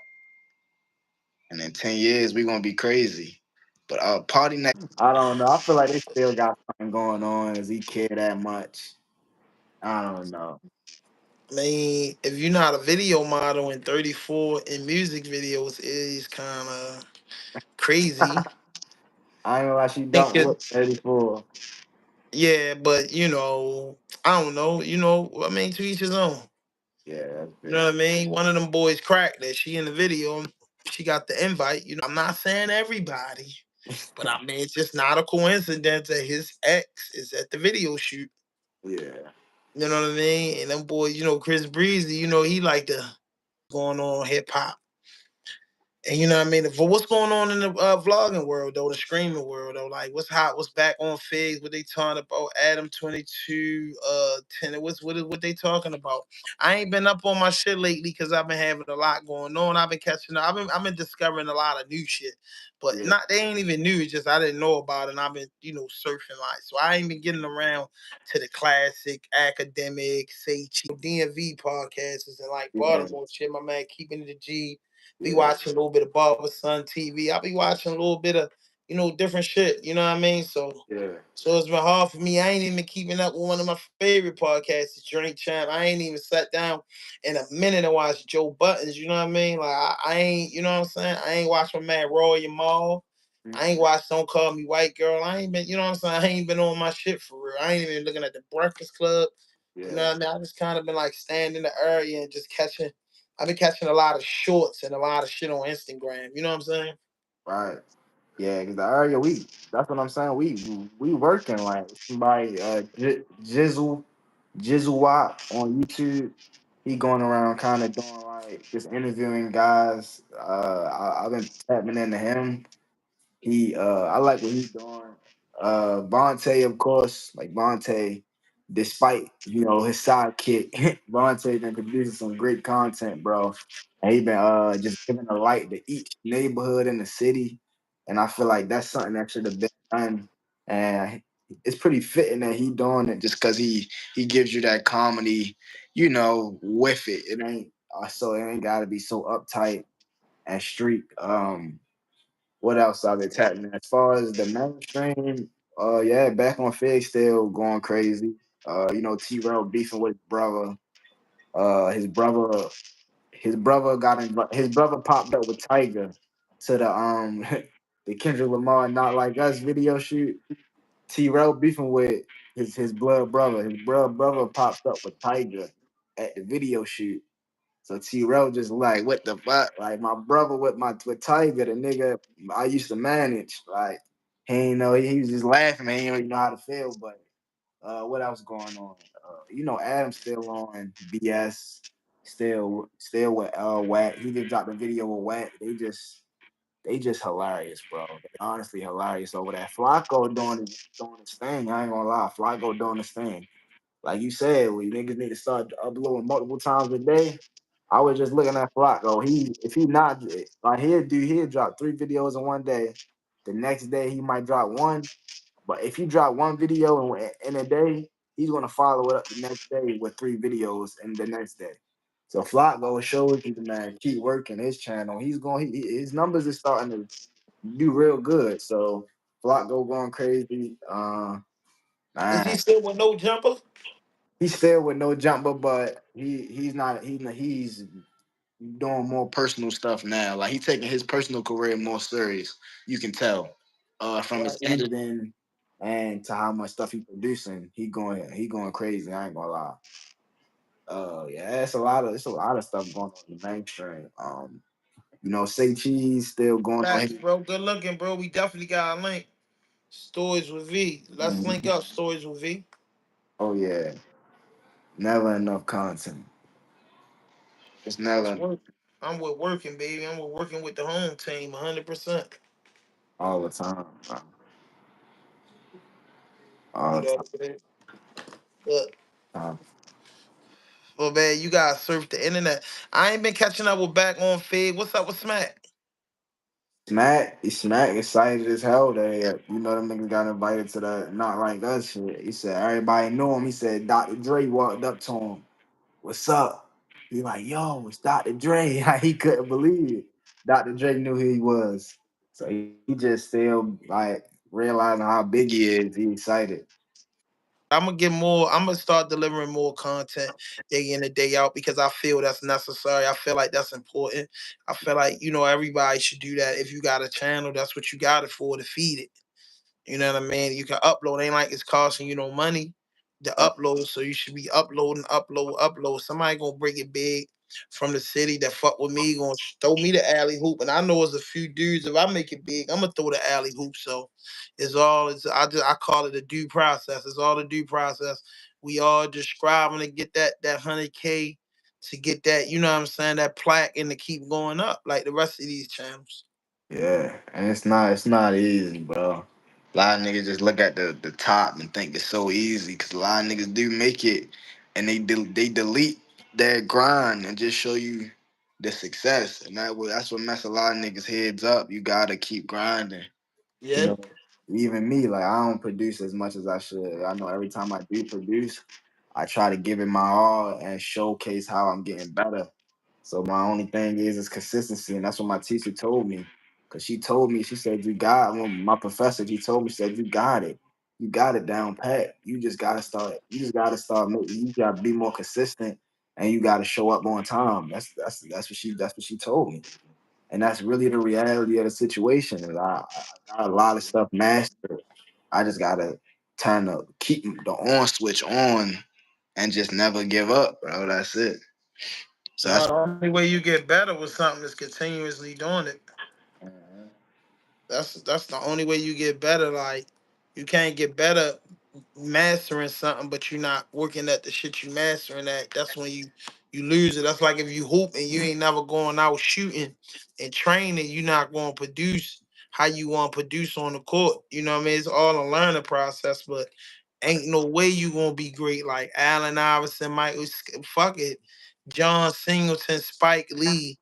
And in 10 years, we're gonna be crazy. But party next. I don't know. I feel like they still got something going on. Does he care that much? I don't know. I mean, if you're not a video model in 34 in music videos, it is kind of crazy. I ain't gonna lie, she Think don't it, look 34. yeah, but I don't know. I mean, to each his own. Yeah, that's You know fair. what I mean? One of them boys cracked that she in the video. She got the invite. I'm not saying everybody. But I mean, it's just not a coincidence that his ex is at the video shoot. Yeah. You know what I mean? And them boys, Chris Breezy, he like the going on hip hop. And you know what I mean? For what's going on in the vlogging world though, the streaming world though, like what's hot, what's back on Figs, what they talking about, Adam 22, 10, what they talking about? I ain't been up on my shit lately because I've been having a lot going on. I've been catching up, I've been discovering a lot of new shit. But Yeah. not they ain't even new, it's just I didn't know about it and I've been, surfing like so I ain't been getting around to the classic academic, say DMV podcasts and like Yeah. Baltimore shit, my man keeping it a G be Yeah. watching a little bit of Barber Sun TV. I'll be watching a little bit of, different shit. You know what I mean? Yeah. So it's been hard for me. I ain't even keeping up with one of my favorite podcasts, Drink Champ. I ain't even sat down in a minute and watched Joe Buttons. You know what I mean? Like I ain't, you know what I'm saying? I ain't watched my man Roy Mal. I ain't Mhm. watched Don't Call Me White Girl. I ain't been, you know what I'm saying? I ain't been on my shit for real. I ain't even looking at the Breakfast Club. You know Yeah. what I mean? I just kind of been like standing in the area and just catching. I've been catching a lot of shorts and a lot of shit on Instagram. You know what I'm saying? Right. Yeah, because the area we that's what I'm saying. We working like somebody Jizzle Wop on YouTube. He going around kind of doing like just interviewing guys. I've been tapping into him. I like what he's doing. Vontae, of course, like Vontae, despite his sidekick, Vontae been producing some great content, bro. And he been just giving a light to each neighborhood in the city. And I feel like that's something that should have been done. And it's pretty fitting that he doing it just because he gives you that comedy, with it. It ain't so it ain't gotta be so uptight and street. What else I've been tapping in? As far as the mainstream, yeah, back on Fig still going crazy. T Rail beefing with his brother. His brother his brother popped up with Tiger to the the Kendrick Lamar Not Like Us video shoot. T Rail beefing with his blood brother. His blood brother popped up with Tiger at the video shoot. So T Rail just like, what the fuck? Like my brother with Tiger, the nigga I used to manage. Like he ain't know he was just laughing, man. He didn't really know how to feel. But what else going on? Adam's still on BS, still with Wack. He just dropped a video with Wack. They just hilarious, bro. They honestly hilarious over that. Flacco doing his thing. I ain't gonna lie. Flacco doing his thing. Like you said, we niggas need to start uploading multiple times a day. I was just looking at Flacco. If he not like he'll drop 3 videos in one day. The next day he might drop one. But if you drop one video in a day, he's gonna follow it up the next day with 3 videos in the next day. So Flacco shows you the man keep working his channel. His numbers is starting to do real good. So Flacco going crazy. Is he Man, still with no jumper? he's still with no jumper, but he's doing more personal stuff now. Like he's taking his personal career more serious. You can tell from his Right. editing and to how much stuff he producing. He going crazy. I ain't gonna lie. Yeah, it's a lot of stuff going on in the mainstream. Say cheese still going on. Facts, bro. Good looking, bro. We definitely got a link. Stories with V. Let's link Mhm. up. Stories with V. Oh yeah, never enough content. It's That's never work. I'm with working, baby. I'm with working with the home team 100%. all the time. You All know the what I'm saying? Look, time. well, man, you gotta surf the internet. I ain't been catching up with back on Fig. What's up with Smack? Smack excited as hell that them niggas got invited to the Not Like Us shit. He said everybody knew him. He said Dr. Dre walked up to him. What's up? He like, yo, it's Dr. Dre. He couldn't believe it. Dr. Dre knew who he was. So he just still like realizing how big he is. He excited. I'm gonna get more. I'm gonna start delivering more content day in and day out because I feel that's necessary. I feel like that's important. I feel like everybody should do that. If you got a channel, that's what you got it for to feed it. You know what I mean? You can upload. Ain't like it's costing you no money to Uh, upload. So you should be uploading, upload. Somebody gonna break it big. from the city that fuck with me gonna throw me the alley hoop, and I know it's a few dudes. If I make it big, I'm gonna throw the alley hoop. So it's I call it a due process. It's all the due process. We all just striving to get that 100K to get that, you know what I'm saying, that plaque and to keep going up like the rest of these channels. Yeah, and it's not easy, bro. A lot of niggas just look at the top and think it's so easy because a lot of niggas do make it, and they delete their grind and just show you the success, and that's what mess a lot of niggas heads up. You gotta keep grinding. You Yeah. know, even me, like I don't produce as much as I should. I know every time I do produce, I try to give it my all and showcase how I'm getting better. So my only thing is consistency, and that's what my teacher told me. Cause she told me, she said, "You got." Well, my professor, he told me, she said, you got it down pat. You just gotta start. You just gotta start making. You gotta be more consistent, and you gotta show up on time. That's what she told me, and that's really the reality of the situation. And I got a lot of stuff mastered. I just gotta turn the keep the on switch on and just never give up, bro. That's it. So No, that's. the only way you get better with something is continuously doing it. Mhm. That's the only way you get better. Like you can't get better mastering something, but you're not working at the shit you mastering at. That's when you lose it. That's like if you hoop and you ain't never going out shooting and training, you're not going to produce how you want to produce on the court. You know what I mean? It's all a learning process, but ain't no way you gonna be great like Allen Iverson, Michael. Fuck it, John Singleton, Spike Lee.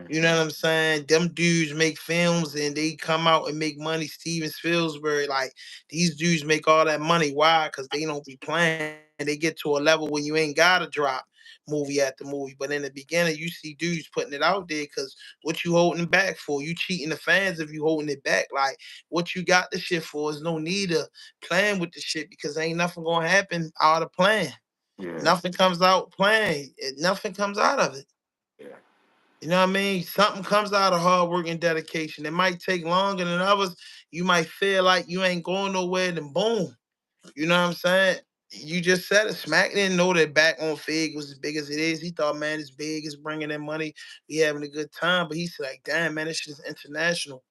You know what I'm saying? Them dudes make films and they come out and make money. Steven Spielberg, like these dudes make all that money. Why? Because they don't be playing. They get to a level where you ain't gotta drop movie after movie. But in the beginning, you see dudes putting it out there because what you holding back for? You cheating the fans if you holding it back. Like what you got the shit for is no need of playing with the shit because ain't nothing gonna happen out of playing. Yeah, Nothing comes out playing. Nothing comes out of it. yeah, You know what I mean? Something comes out of hard work and dedication. It might take longer than others. You might feel like you ain't going nowhere, then boom. You know what I'm saying? You just said it. Smack didn't know that back on Fig was as big as it is. He thought, man, it's big, it's bringing in money, we having a good time. But he's like, damn, man, this shit is international.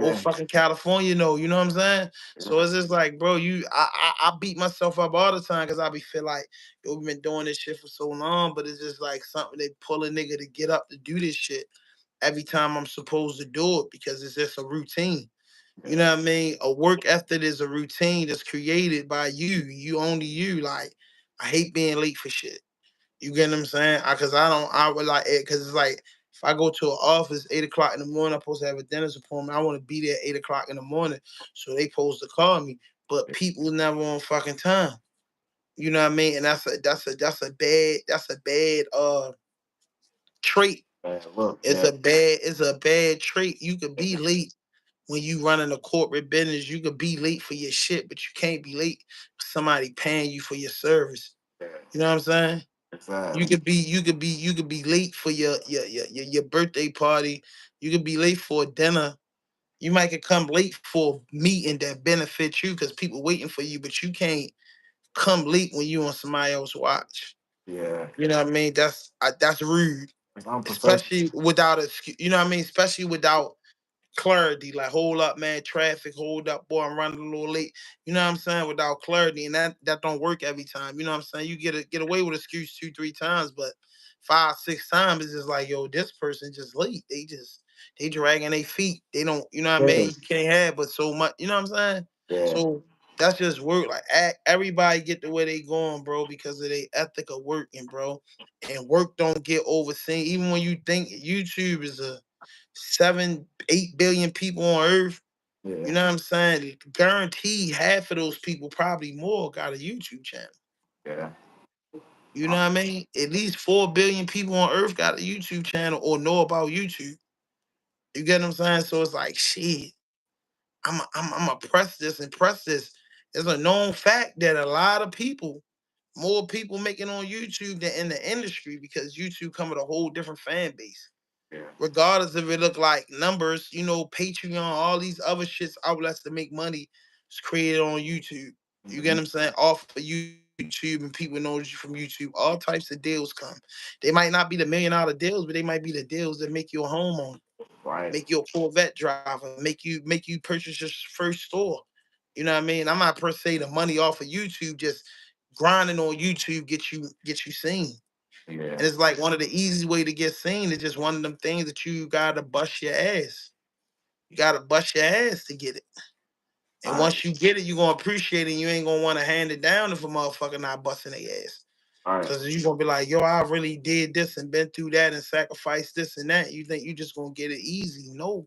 Whole yeah, fucking California know, you know what I'm saying? So yeah, it's just like, bro, I beat myself up all the time because I be feel like, yo, we've been doing this shit for so long, but it's just like something they pull a nigga to get up to do this shit every time I'm supposed to do it because it's just a routine. You yeah, know what I mean? A work ethic is a routine that's created by you. You only you. Like I hate being late for shit. You get what I'm saying? Cause I don't. I would like it because it's like if I go to an office 8 o'clock in the morning, I'm supposed to have a dentist appointment. I want to be there at 8 o'clock in the morning, so they supposed to call me. But people never on fucking time. You know what I mean? And that's a bad trait. yeah. Look, It's yeah, a bad trait. You could be late when you running a corporate business. You could be late for your shit, but you can't be late for somebody paying you for your service. yeah, You know what I'm saying? You exactly. could be you could be late for your birthday party. You could be late for a dinner. You might could come late for a meeting that benefits you because people waiting for you, but you can't come late when you on somebody else's watch. Yeah, You know what I mean? That's rude, 'cause I'm professional. especially without a. You know what I mean? Especially without clarity. Like, hold up, man, traffic, hold up, boy, I'm running a little late. You know what I'm saying? Without clarity, and that don't work every time. You know what I'm saying? You get away with excuse 2, 3 times, but 5, 6 times it's just like, yo, this person just late. They dragging their feet. They don't, you know what I Yeah, mean? You can't have but so much. You know what I'm saying? yeah, So that's just work. Like everybody get the way they going, bro, because of their ethic of working, bro. And work don't get overseen. Even when you think YouTube is a 7, 8 billion people on Earth. You yeah, know what I'm saying? Guaranteed half of those people, probably more, got a YouTube channel. yeah, You know what I mean? At least 4 billion people on Earth got a YouTube channel or know about YouTube. You get what I'm saying? So it's like, shit, I'm a press this and press this. It's a known fact that a lot of people, more people making on YouTube than in the industry because YouTube come with a whole different fan base. yeah. Regardless if it look like numbers, Patreon, all these other shits outlets to make money is created on YouTube. You get Mhm. what I'm saying? Off of YouTube. YouTube and people knows you from YouTube, all types of deals come. They might not be the $1 million deals, but they might be the deals that make you a homeowner, Right. make you a Corvette driver, make you purchase your first store. You know what I mean? I'm not per se the money off of YouTube, just grinding on YouTube get you seen. Yeah. And it's like one of the easy way to get seen is just one of them things that you gotta bust your ass. You gotta bust your ass to get it. All And right. once you get it, you're gonna appreciate it and you ain't gonna want to hand it down if a motherfucker not busting their ass. All right. Cause you're gonna be like, yo, I really did this and been through that and sacrificed this and that. You think you just gonna get it easy. No.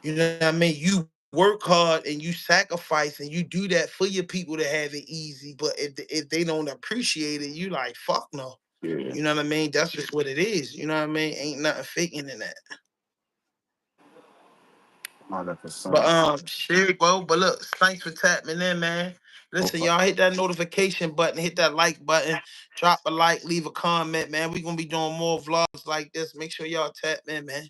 You know what I mean? You work hard and you sacrifice and you do that for your people to have it easy. But if they don't appreciate it, you like fuck no. Yeah. You know what I mean? That's just what it is. You know what I mean? Ain't nothing faking in that. 100%. But shit, bro. But look, thanks for tapping in, man. Listen, y'all hit that notification button, hit that like button, drop a like, leave a comment, man. We gonna be doing more vlogs like this. Make sure y'all tap in, man.